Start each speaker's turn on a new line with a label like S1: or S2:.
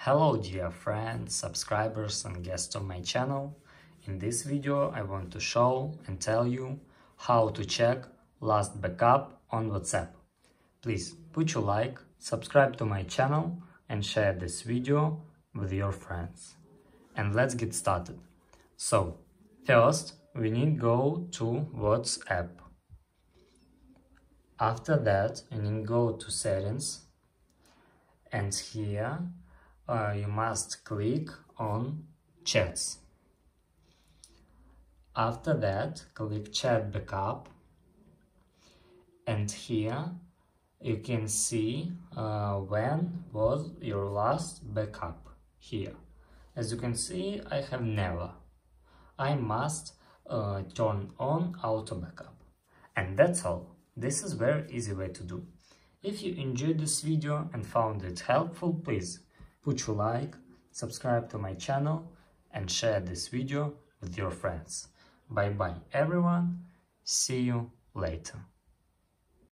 S1: Hello dear friends, subscribers and guests on my channel. In this video I want to show and tell you how to check last backup on WhatsApp. Please put your like, subscribe to my channel and share this video with your friends. And let's get started. So, first we need to go to WhatsApp. After that you need to go to settings and here you must click on chats. After that, click chat backup, and here you can see when was your last backup. Here, as you can see, I have never. I must turn on auto backup, and that's all. This is very easy way to do. If you enjoyed this video and found it helpful, please put your like, subscribe to my channel and share this video with your friends. Bye bye everyone, see you later.